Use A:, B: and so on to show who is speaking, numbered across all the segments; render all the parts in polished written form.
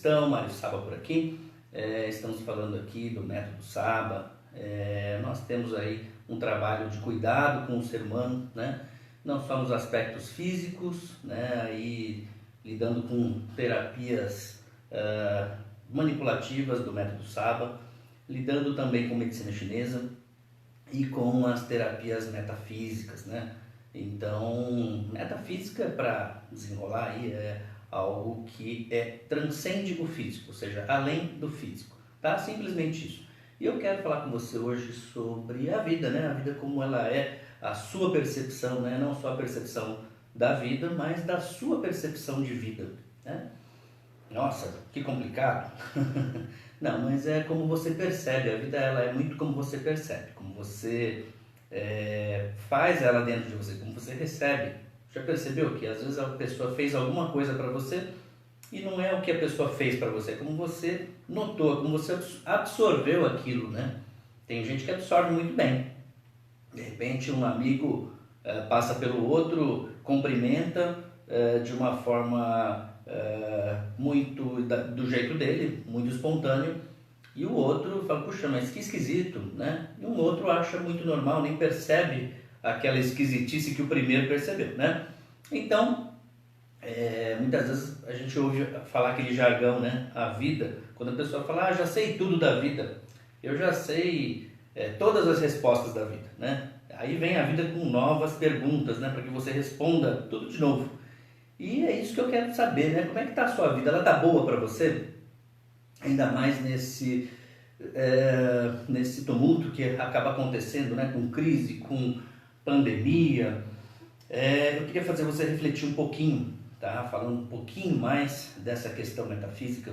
A: estão? Mário Saba por aqui. Estamos falando aqui do método Saba. Nós temos aí um trabalho de cuidado com o ser humano, né? Não só nos aspectos físicos, né? Aí, lidando com terapias manipulativas do método Saba, lidando também com medicina chinesa e com as terapias metafísicas, né? Então, metafísica, para desenrolar aí, é algo que transcende o físico, ou seja, além do físico, tá? Simplesmente isso. E eu quero falar com você hoje sobre a vida, né? A vida como ela é, a sua percepção, né? Não só a percepção da vida, mas da sua percepção de vida, né? Nossa, que complicado. Não, mas é como você percebe, a vida ela é muito como você percebe, como você faz ela dentro de você, como você recebe. Já percebeu que às vezes a pessoa fez alguma coisa para você e não é o que a pessoa fez para você, é como você notou, como você absorveu aquilo, né? Tem gente que absorve muito bem. De repente um amigo passa pelo outro, cumprimenta de uma forma muito do jeito dele, muito espontâneo, e o outro fala, puxa, mas que esquisito, né? E um outro acha muito normal, nem percebe aquela esquisitice que o primeiro percebeu, né? Então, muitas vezes a gente ouve falar aquele jargão, né? A vida, quando a pessoa fala, já sei tudo da vida, eu já sei todas as respostas da vida, né? Aí vem a vida com novas perguntas, né? Para que você responda tudo de novo. E é isso que eu quero saber, né? Como é que está a sua vida? Ela está boa para você? Ainda mais nesse tumulto que acaba acontecendo, né? Com crise, com pandemia. Eu queria fazer você refletir um pouquinho, tá? Falando um pouquinho mais dessa questão metafísica.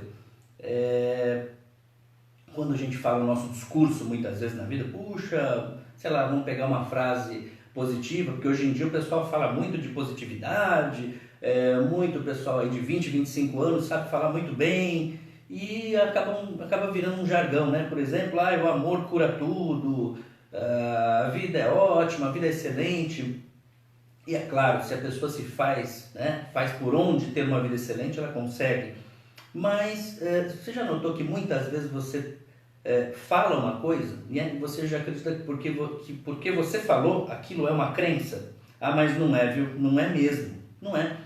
A: Quando a gente fala o nosso discurso muitas vezes na vida, puxa, sei lá, vamos pegar uma frase positiva, porque hoje em dia o pessoal fala muito de positividade, muito pessoal aí de 20, 25 anos sabe falar muito bem e acaba virando um jargão, né? Por exemplo, o amor cura tudo, a vida é ótima, a vida é excelente. E é claro, se a pessoa se faz, né, faz por onde ter uma vida excelente, ela consegue. Mas você já notou que muitas vezes você fala uma coisa e você já acredita que porque você falou, aquilo é uma crença? Ah, mas não é, viu? Não é mesmo. Não é.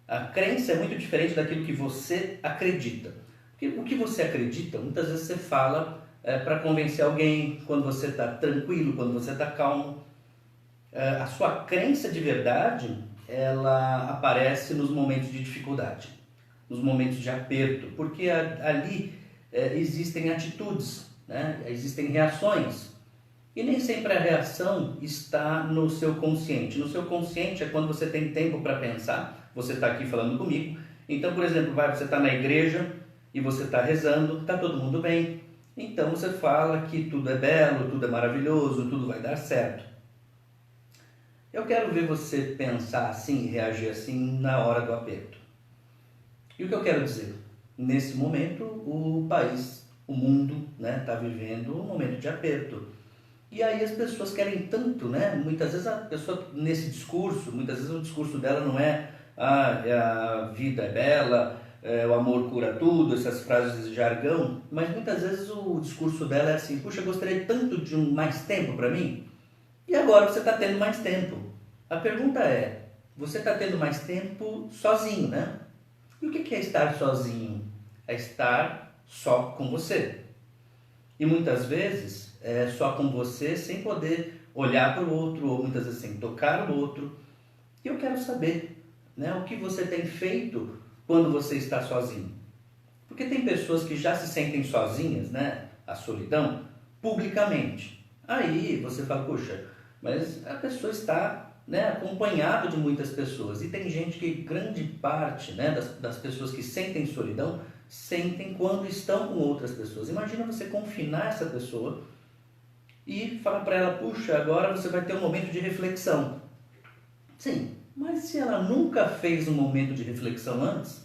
A: A crença é muito diferente daquilo que você acredita. Porque o que você acredita, muitas vezes você fala para convencer alguém, quando você está tranquilo, quando você está calmo. A sua crença de verdade, ela aparece nos momentos de dificuldade, nos momentos de aperto, porque ali existem atitudes, né? Existem reações. E nem sempre a reação está no seu consciente. No seu consciente é quando você tem tempo para pensar, você está aqui falando comigo. Então, por exemplo, você está na igreja e você está rezando, está todo mundo bem. Então você fala que tudo é belo, tudo é maravilhoso, tudo vai dar certo. Eu quero ver você pensar assim, reagir assim na hora do aperto. E o que eu quero dizer? Nesse momento, o país, o mundo, né, está vivendo um momento de aperto. E aí as pessoas querem tanto, né? Muitas vezes a pessoa, nesse discurso, muitas vezes o discurso dela não é a vida é bela, o amor cura tudo, essas frases de jargão, mas muitas vezes o discurso dela é assim, puxa, eu gostaria tanto de mais tempo para mim, e agora você está tendo mais tempo. A pergunta é, você está tendo mais tempo sozinho, né? E o que é estar sozinho? É estar só com você. E muitas vezes é só com você sem poder olhar para o outro, ou muitas vezes sem tocar o outro. E eu quero saber, né, o que você tem feito quando você está sozinho. Porque tem pessoas que já se sentem sozinhas, né, a solidão, publicamente. Aí você fala, puxa, mas a pessoa está, né, acompanhada de muitas pessoas. E tem gente que grande parte, né, das pessoas que sentem solidão, sentem quando estão com outras pessoas. Imagina você confinar essa pessoa e falar para ela, puxa, agora você vai ter um momento de reflexão. Sim, mas se ela nunca fez um momento de reflexão antes,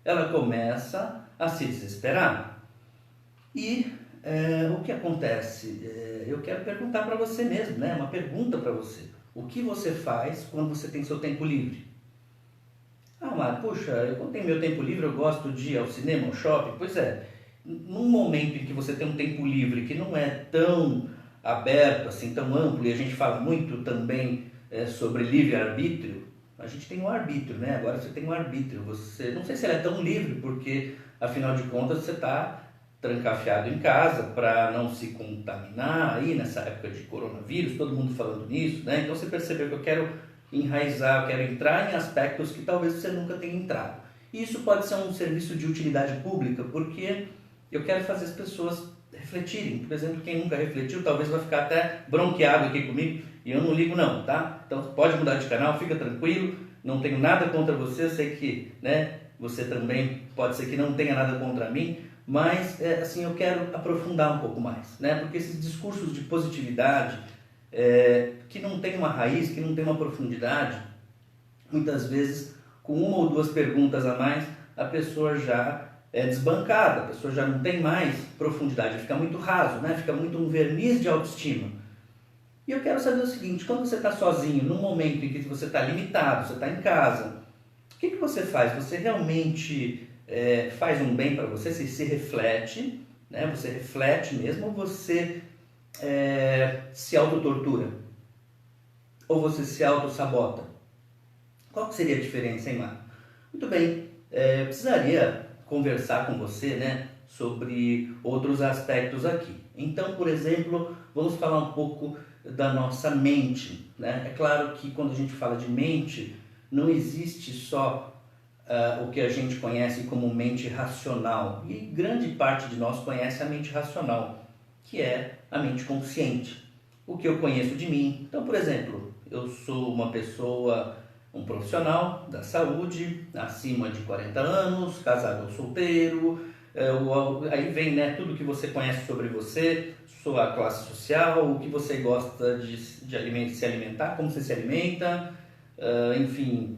A: ela começa a se desesperar. E o que acontece? Eu quero perguntar para você mesmo, né? Uma pergunta para você. O que você faz quando você tem seu tempo livre? Ah, Mário, puxa, eu quando tenho meu tempo livre eu gosto de ir ao cinema, ao shopping. Pois é, num momento em que você tem um tempo livre que não é tão aberto, assim, tão amplo, e a gente fala muito também sobre livre-arbítrio, a gente tem um arbítrio, né? Agora você tem um arbítrio. Você, não sei se ele é tão livre, porque afinal de contas você está trancafiado em casa para não se contaminar aí nessa época de coronavírus, todo mundo falando nisso, né? Então você percebeu que eu quero enraizar, eu quero entrar em aspectos que talvez você nunca tenha entrado. E isso pode ser um serviço de utilidade pública, porque eu quero fazer as pessoas refletirem. Por exemplo, quem nunca refletiu talvez vai ficar até bronqueado aqui comigo, e eu não ligo não, tá? Então pode mudar de canal, fica tranquilo, não tenho nada contra você, eu sei que, né, você também pode ser que não tenha nada contra mim, mas assim, eu quero aprofundar um pouco mais, né? Porque esses discursos de positividade, que não tem uma raiz, que não tem uma profundidade, muitas vezes com uma ou duas perguntas a mais, a pessoa já é desbancada, a pessoa já não tem mais profundidade, fica muito raso, né? Fica muito um verniz de autoestima. E eu quero saber o seguinte, quando você está sozinho, num momento em que você está limitado, você está em casa, o que você faz? Você realmente faz um bem para você? Você se reflete, né? Você reflete mesmo, ou você se autotortura? Ou você se autossabota? Qual que seria a diferença, hein, Marco? Muito bem, eu precisaria conversar com você, né, sobre outros aspectos aqui. Então, por exemplo, vamos falar um pouco da nossa mente, né? É claro que quando a gente fala de mente, não existe só o que a gente conhece como mente racional. E grande parte de nós conhece a mente racional, que é a mente consciente. O que eu conheço de mim. Então, por exemplo, eu sou uma pessoa, um profissional da saúde, acima de 40 anos, casado ou solteiro, aí vem, né, tudo que você conhece sobre você, sua classe social, o que você gosta de se alimentar, como você se alimenta, enfim,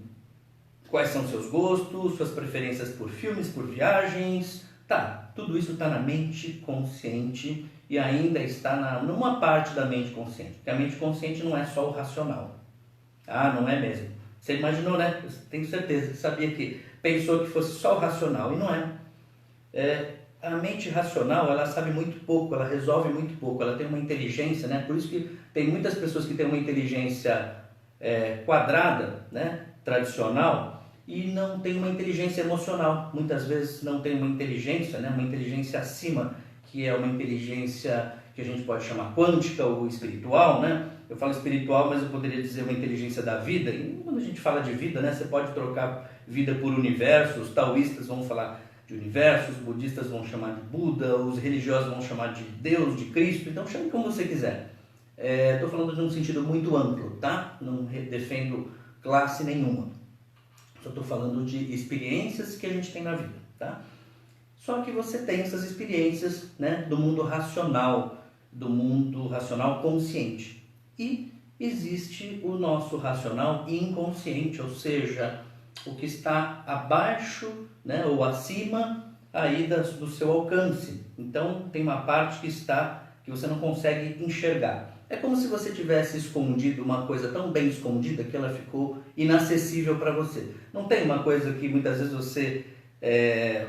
A: quais são seus gostos, suas preferências por filmes, por viagens. Tá, tudo isso está na mente consciente e ainda está numa parte da mente consciente, porque a mente consciente não é só o racional. Ah, não é mesmo. Você imaginou, né? Eu tenho certeza, sabia que pensou que fosse só o racional, e não é. A mente racional, ela sabe muito pouco, ela resolve muito pouco, ela tem uma inteligência, né? Por isso que tem muitas pessoas que têm uma inteligência quadrada, né? Tradicional, e não tem uma inteligência emocional. Muitas vezes não tem uma inteligência, né? Uma inteligência acima, que é uma inteligência que a gente pode chamar quântica ou espiritual, né? Eu falo espiritual, mas eu poderia dizer uma inteligência da vida. E quando a gente fala de vida, né? Você pode trocar vida por universo. Os taoístas vão falar de universo, os budistas vão chamar de Buda, os religiosos vão chamar de Deus, de Cristo. Então chame como você quiser. Estou falando de um sentido muito amplo, tá? Não defendo classe nenhuma. Só estou falando de experiências que a gente tem na vida, tá? Só que você tem essas experiências, né, do mundo racional consciente. E existe o nosso racional inconsciente, ou seja, o que está abaixo, né, ou acima aí do seu alcance. Então tem uma parte que você não consegue enxergar. É como se você tivesse escondido uma coisa tão bem escondida que ela ficou inacessível para você. Não tem uma coisa que muitas vezes você,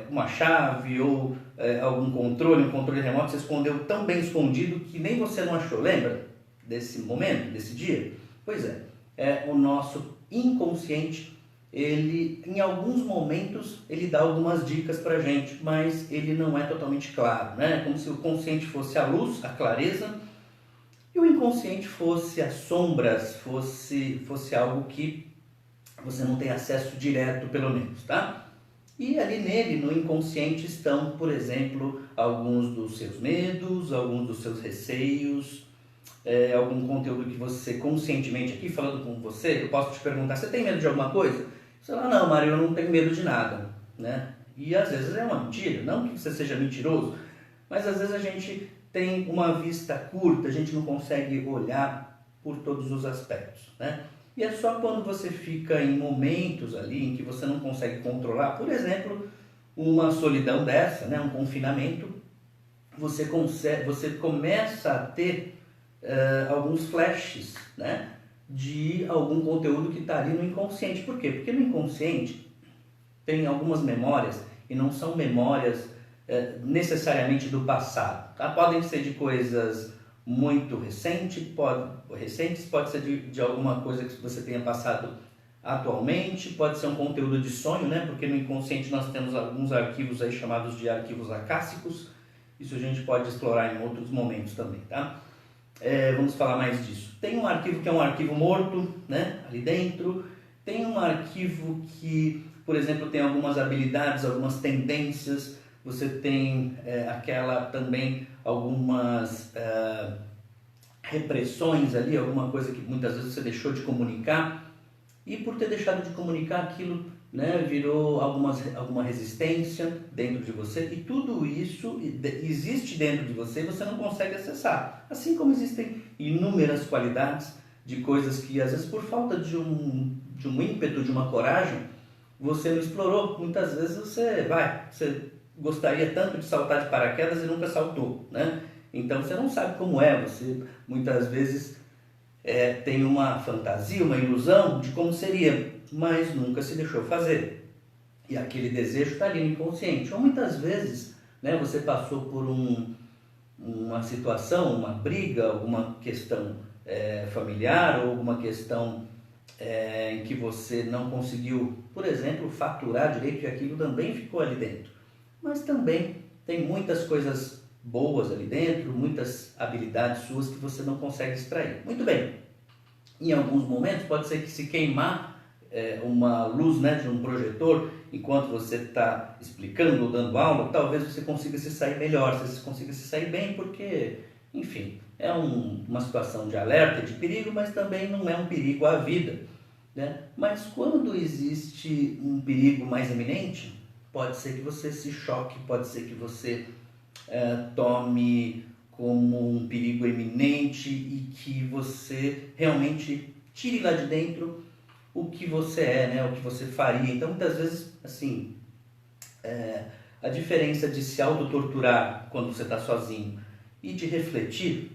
A: uma chave ou algum controle, um controle remoto, você escondeu tão bem escondido que nem você não achou. Lembra desse momento, desse dia? Pois é o nosso inconsciente. Ele, em alguns momentos, ele dá algumas dicas pra gente, mas ele não é totalmente claro, né? Como se o consciente fosse a luz, a clareza, e o inconsciente fosse as sombras, fosse algo que você não tem acesso direto, pelo menos, tá? E ali nele, no inconsciente, estão, por exemplo, alguns dos seus medos, alguns dos seus receios, algum conteúdo que você conscientemente, aqui falando com você, eu posso te perguntar, você tem medo de alguma coisa? Você fala, não, Mário, eu não tenho medo de nada, né? E às vezes é uma mentira, não que você seja mentiroso, mas às vezes a gente tem uma vista curta, a gente não consegue olhar por todos os aspectos, né? E é só quando você fica em momentos ali em que você não consegue controlar, por exemplo, uma solidão dessa, né? Um confinamento, você começa a ter alguns flashes, né, de algum conteúdo que está ali no inconsciente. Por quê? Porque no inconsciente tem algumas memórias e não são memórias necessariamente do passado, tá? Podem ser de coisas muito recentes, pode ser de alguma coisa que você tenha passado atualmente, pode ser um conteúdo de sonho, né? Porque no inconsciente nós temos alguns arquivos aí chamados de arquivos acássicos, isso a gente pode explorar em outros momentos também, tá? Vamos falar mais disso. Tem um arquivo que é um arquivo morto, né? Ali dentro. Tem um arquivo que, por exemplo, tem algumas habilidades, algumas tendências. Você tem também algumas repressões ali, alguma coisa que muitas vezes você deixou de comunicar. E por ter deixado de comunicar aquilo, né, virou alguma resistência dentro de você, e tudo isso existe dentro de você e você não consegue acessar. Assim como existem inúmeras qualidades de coisas que às vezes por falta de um ímpeto, de uma coragem, você não explorou. Muitas vezes você gostaria tanto de saltar de paraquedas e nunca saltou, né? Então você não sabe como você muitas vezes tem uma fantasia, uma ilusão de como seria, mas nunca se deixou fazer. E aquele desejo está ali no inconsciente. Ou muitas vezes, né, você passou por uma situação, uma briga, alguma questão familiar, ou alguma questão em que você não conseguiu, por exemplo, faturar direito, e aquilo também ficou ali dentro. Mas também tem muitas coisas boas ali dentro, muitas habilidades suas que você não consegue extrair. Muito bem, em alguns momentos pode ser que se queimar uma luz, né, de um projetor enquanto você está explicando ou dando aula, talvez você consiga se sair melhor, você consiga se sair bem, porque, enfim, é uma situação de alerta, de perigo, mas também não é um perigo à vida, né? Mas quando existe um perigo mais iminente, pode ser que você se choque, pode ser que você tome como um perigo iminente e que você realmente tire lá de dentro o que você né, o que você faria. Então, muitas vezes, assim, a diferença de se autotorturar quando você está sozinho e de refletir,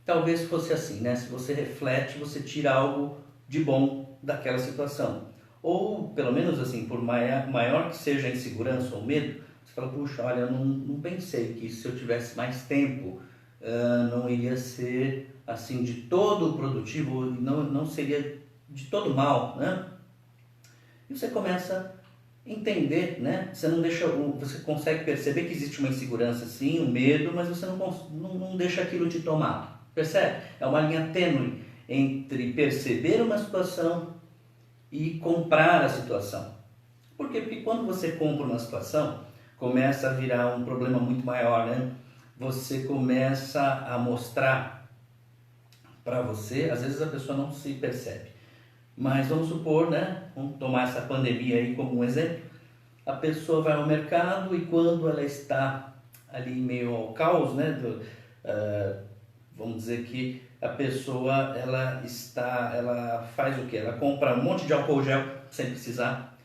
A: talvez fosse assim, né? Se você reflete, você tira algo de bom daquela situação. Ou, pelo menos assim, por maior que seja a insegurança ou medo, você fala, puxa, olha, eu não pensei que se eu tivesse mais tempo, não iria ser assim de todo produtivo, não seria de todo mal, né? E você começa a entender, né? Você consegue perceber que existe uma insegurança, sim, um medo, mas você não deixa aquilo te tomar, percebe? É uma linha tênue entre perceber uma situação e comprar a situação. Por quê? Porque quando você compra uma situação, começa a virar um problema muito maior, né? Você começa a mostrar para você, às vezes a pessoa não se percebe, mas vamos supor, né? Vamos tomar essa pandemia aí como um exemplo. A pessoa vai ao mercado e quando ela está ali meio ao caos, né? Vamos dizer que a pessoa ela faz o quê? Ela compra um monte de álcool gel sem precisar.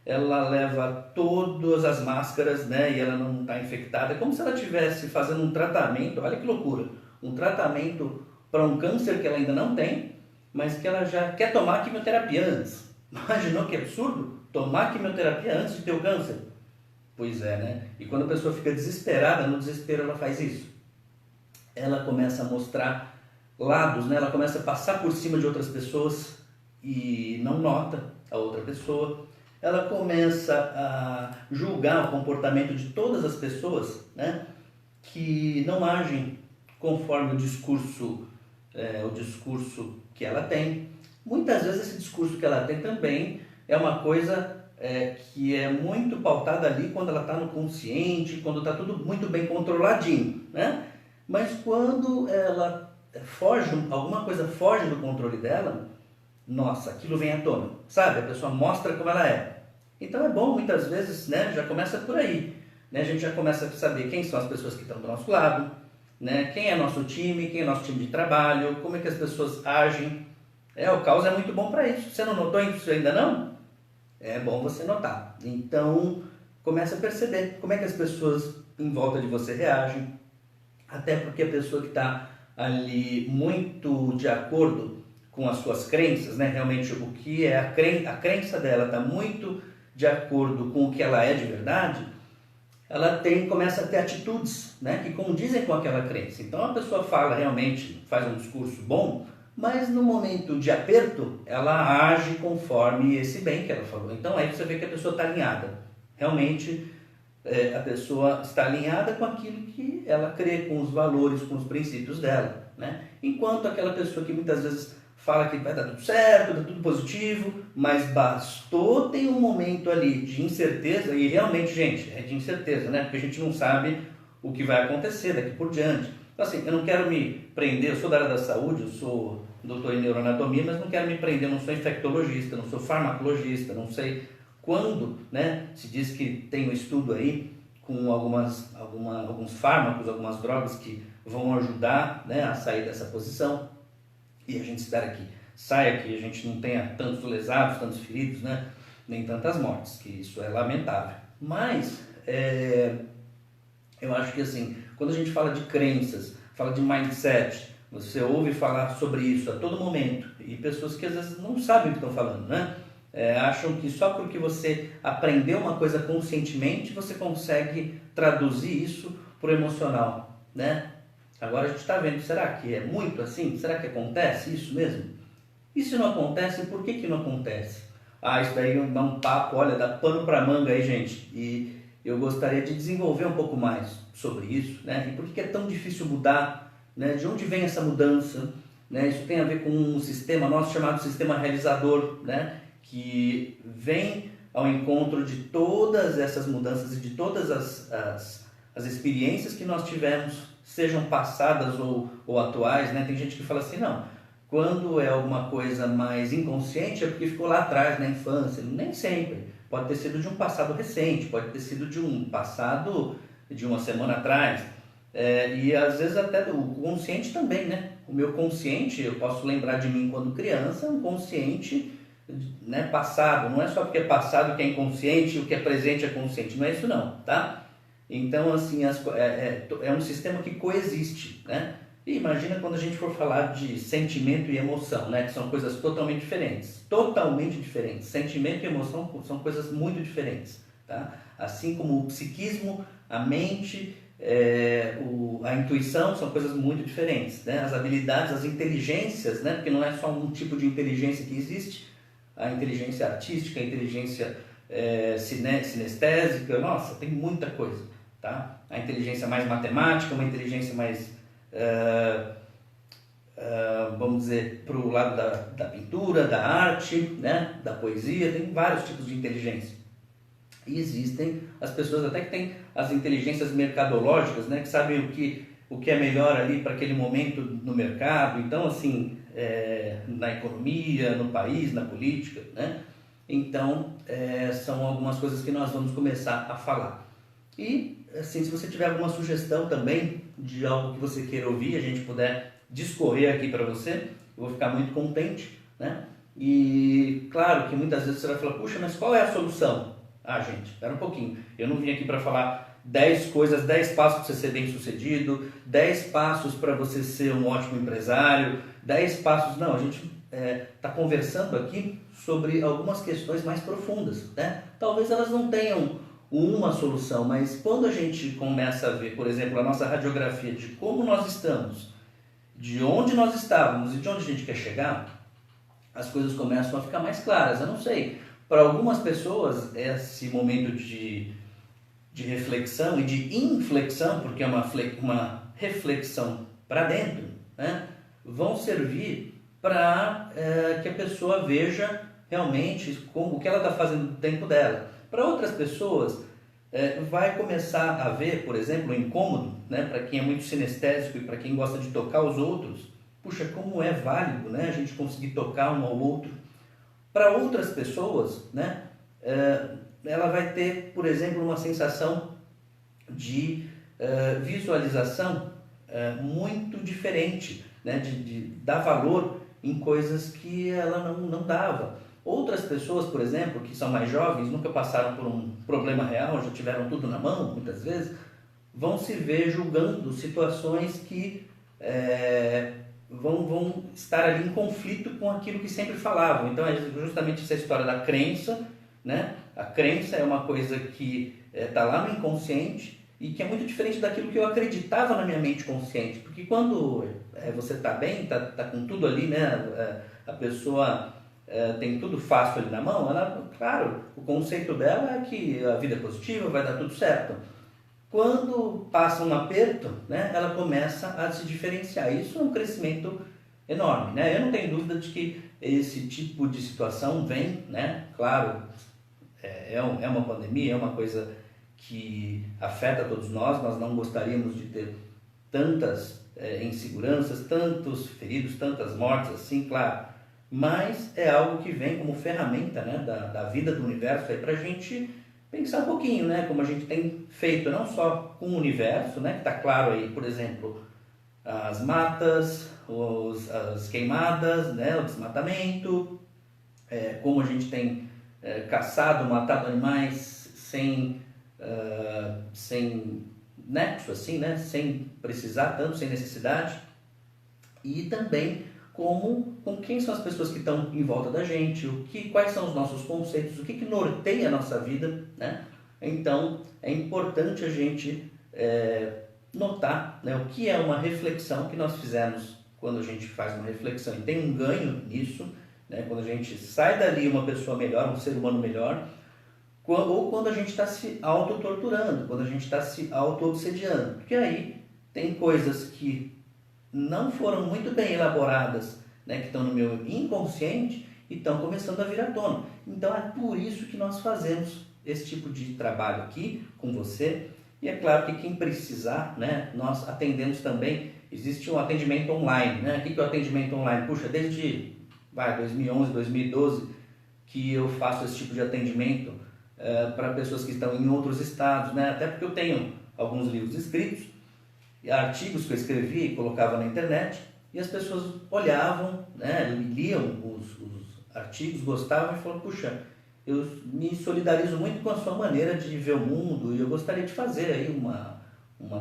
A: Ela leva todas as máscaras, né, e ela não está infectada. É como se ela estivesse fazendo um tratamento, olha que loucura, um tratamento para um câncer que ela ainda não tem, mas que ela já quer tomar quimioterapia antes. Imaginou que absurdo? Tomar quimioterapia antes de ter o câncer? Pois é, né? E quando a pessoa fica desesperada, no desespero ela faz isso. Ela começa a mostrar lados, né? Ela começa a passar por cima de outras pessoas e não nota a outra pessoa. Ela começa a julgar o comportamento de todas as pessoas, né, que não agem conforme o discurso que ela tem. Muitas vezes esse discurso que ela tem também é uma coisa que é muito pautada ali quando ela está no consciente, quando está tudo muito bem controladinho, né? Mas quando ela alguma coisa foge do controle dela, nossa, aquilo vem à tona, sabe? A pessoa mostra como ela é. Então é bom, muitas vezes, né, já começa por aí, né? A gente já começa a saber quem são as pessoas que estão do nosso lado, né? Quem é nosso time, quem é nosso time de trabalho, como é que as pessoas agem. O caos é muito bom para isso. Você não notou isso ainda não? É bom você notar. Então, começa a perceber como é que as pessoas em volta de você reagem, até porque a pessoa que está ali muito de acordo com as suas crenças, né? Realmente o que é a crença dela está muito de acordo com o que ela é de verdade, ela começa a ter atitudes, né, que condizem com aquela crença. Então a pessoa fala realmente, faz um discurso bom, mas no momento de aperto, ela age conforme esse bem que ela falou. Então aí você vê que a pessoa está alinhada. Realmente a pessoa está alinhada com aquilo que ela crê, com os valores, com os princípios dela, né? Enquanto aquela pessoa que muitas vezes fala que vai dar tudo certo, dar tudo positivo, mas bastou ter um momento ali de incerteza, e realmente, gente, é de incerteza, né? Porque a gente não sabe o que vai acontecer daqui por diante. Então, assim, eu não quero me prender, eu sou da área da saúde, eu sou doutor em neuroanatomia, mas não quero me prender, eu não sou infectologista, não sou farmacologista, não sei quando, né? Se diz que tem um estudo aí com alguns fármacos, algumas drogas que vão ajudar, né, a sair dessa posição. E a gente espera que saia, que a gente não tenha tantos lesados, tantos feridos, né? Nem tantas mortes, que isso é lamentável. Mas eu acho que assim, quando a gente fala de crenças, fala de mindset, você ouve falar sobre isso a todo momento, e pessoas que às vezes não sabem o que estão falando, né? Acham que só porque você aprendeu uma coisa conscientemente, você consegue traduzir isso para o emocional, né? Agora a gente está vendo, será que é muito assim? Será que acontece isso mesmo? E se não acontece, por que não acontece? Isso daí dá um papo, olha, dá pano para manga aí, gente. E eu gostaria de desenvolver um pouco mais sobre isso, né? E por que é tão difícil mudar, né? De onde vem essa mudança, né? Isso tem a ver com um sistema nosso chamado sistema realizador, né? Que vem ao encontro de todas essas mudanças e de todas as experiências que nós tivemos, sejam passadas ou atuais, né? Tem gente que fala assim, não, quando é alguma coisa mais inconsciente é porque ficou lá atrás, na infância. Nem sempre. Pode ter sido de um passado recente, pode ter sido de um passado de uma semana atrás. E às vezes até o consciente também, né? O meu consciente, eu posso lembrar de mim quando criança, um consciente, né, passado. Não é só porque é passado que é inconsciente, o que é presente é consciente. Não é isso não, tá? Então, assim, é um sistema que coexiste, né? E imagina quando a gente for falar de sentimento e emoção, né? Que são coisas totalmente diferentes. Totalmente diferentes. Sentimento e emoção são coisas muito diferentes, tá? Assim como o psiquismo, a mente, a intuição são coisas muito diferentes, né? As habilidades, as inteligências, né? Porque não é só um tipo de inteligência que existe. A inteligência artística, a inteligência sinestésica, nossa, tem muita coisa, tá? A inteligência mais matemática, uma inteligência mais, vamos dizer, para o lado da pintura, da arte, né? Da poesia, tem vários tipos de inteligência. E existem as pessoas até que têm as inteligências mercadológicas, né? Que sabem o que é melhor ali para aquele momento no mercado. Então, assim, na economia, no país, na política, né? Então, são algumas coisas que nós vamos começar a falar. E, assim, se você tiver alguma sugestão também de algo que você queira ouvir, a gente puder discorrer aqui para você, eu vou ficar muito contente, né? E, claro que muitas vezes você vai falar, puxa, mas qual é a solução? Gente, espera um pouquinho, eu não vim aqui para falar 10 coisas, 10 passos para você ser bem sucedido, 10 passos para você ser um ótimo empresário, 10 passos, não, a gente está conversando aqui sobre algumas questões mais profundas, né? Talvez elas não tenham uma solução, mas quando a gente começa a ver, por exemplo, a nossa radiografia de como nós estamos, de onde nós estávamos e de onde a gente quer chegar, as coisas começam a ficar mais claras. Eu não sei, para algumas pessoas esse momento de reflexão e de inflexão, porque é uma reflexão para dentro, né, vão servir para que a pessoa veja realmente o que ela está fazendo do tempo dela. Para outras pessoas, vai começar a ver, por exemplo, o incômodo, né, para quem é muito sinestésico e para quem gosta de tocar os outros. Puxa, como é válido, né, a gente conseguir tocar um ao outro. Para outras pessoas, né, ela vai ter, por exemplo, uma sensação de visualização muito diferente, né, de dar valor em coisas que ela não dava. Outras pessoas, por exemplo, que são mais jovens, nunca passaram por um problema real, já tiveram tudo na mão, muitas vezes, vão se ver julgando situações que vão estar ali em conflito com aquilo que sempre falavam. Então é justamente essa história da crença, né? A crença é uma coisa que está lá no inconsciente e que é muito diferente daquilo que eu acreditava na minha mente consciente. Porque quando você está bem, tá com tudo ali, né? A pessoa tem tudo fácil ali na mão, ela, claro, o conceito dela é que a vida é positiva, vai dar tudo certo. Quando passa um aperto, né, ela começa a se diferenciar. Isso é um crescimento enorme, né? Eu não tenho dúvida de que esse tipo de situação vem, né? Claro, é uma pandemia, é uma coisa que afeta todos nós não gostaríamos de ter tantas inseguranças, tantos feridos, tantas mortes assim, claro, mas é algo que vem como ferramenta, né, da vida do universo para a gente pensar um pouquinho, né, como a gente tem feito, não só com o universo, né, que está claro aí, por exemplo, as matas, as queimadas, né, o desmatamento, como a gente tem caçado, matado animais sem nexo, assim, né? Sem precisar tanto, sem necessidade. E também com quem são as pessoas que estão em volta da gente, quais são os nossos conceitos, o que norteia a nossa vida, né? Então, é importante a gente notar, né, o que é uma reflexão que nós fizemos quando a gente faz uma reflexão e tem um ganho nisso, né, quando a gente sai dali uma pessoa melhor, um ser humano melhor, ou quando a gente está se auto-torturando, quando a gente está se auto-obsediando. Porque aí tem coisas que não foram muito bem elaboradas, né, que estão no meu inconsciente e estão começando a vir à tona. Então é por isso que nós fazemos esse tipo de trabalho aqui com você. E é claro que quem precisar, né, nós atendemos também. Existe um atendimento online, né? O que é o atendimento online? Puxa, desde 2011, 2012 que eu faço esse tipo de atendimento para pessoas que estão em outros estados, né? Até porque eu tenho alguns livros escritos, artigos que eu escrevi e colocava na internet, e as pessoas olhavam, né, liam os artigos, gostavam e falavam, puxa, eu me solidarizo muito com a sua maneira de ver o mundo e eu gostaria de fazer aí uma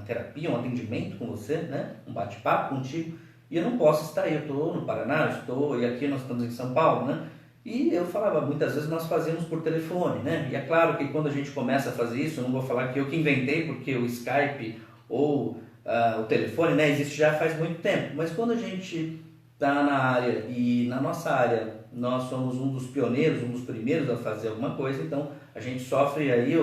A: terapia, um atendimento com você, né, um bate-papo contigo, e eu não posso estar aí, eu estou no Paraná, e aqui nós estamos em São Paulo, né? E eu falava, muitas vezes nós fazíamos por telefone, né? E é claro que quando a gente começa a fazer isso, eu não vou falar que eu que inventei, porque o Skype ou o telefone, né, existe já faz muito tempo. Mas quando a gente está na área e na nossa área nós somos um dos pioneiros, um dos primeiros a fazer alguma coisa, então a gente sofre aí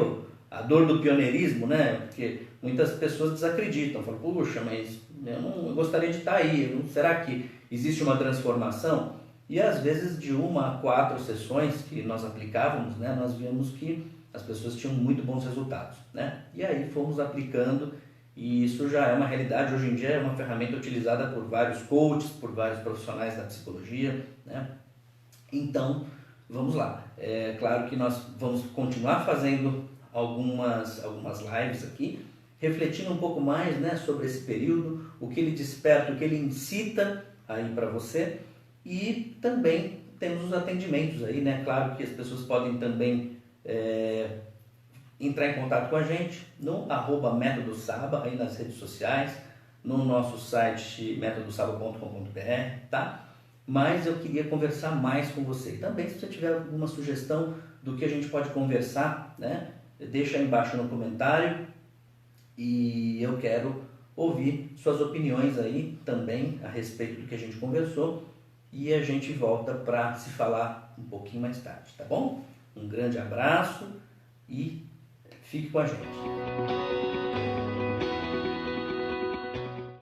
A: a dor do pioneirismo, né? Porque muitas pessoas desacreditam, falam, puxa, mas eu gostaria de estar aí, será que existe uma transformação? E às vezes de 1 a 4 sessões que nós aplicávamos, né, nós vimos que as pessoas tinham muito bons resultados, né? E aí fomos aplicando e isso já é uma realidade. Hoje em dia é uma ferramenta utilizada por vários coaches, por vários profissionais da psicologia, né? Então, vamos lá. É claro que nós vamos continuar fazendo algumas lives aqui, refletindo um pouco mais, né, sobre esse período, o que ele desperta, o que ele incita aí para você. E também temos os atendimentos aí, né? Claro que as pessoas podem também entrar em contato com a gente no @métodosaba aí nas redes sociais, no nosso site metodosaba.com.br, tá? Mas eu queria conversar mais com você. Também, se você tiver alguma sugestão do que a gente pode conversar, né? Deixa aí embaixo no comentário e eu quero ouvir suas opiniões aí também a respeito do que a gente conversou. E a gente volta para se falar um pouquinho mais tarde, tá bom? Um grande abraço e fique com a gente.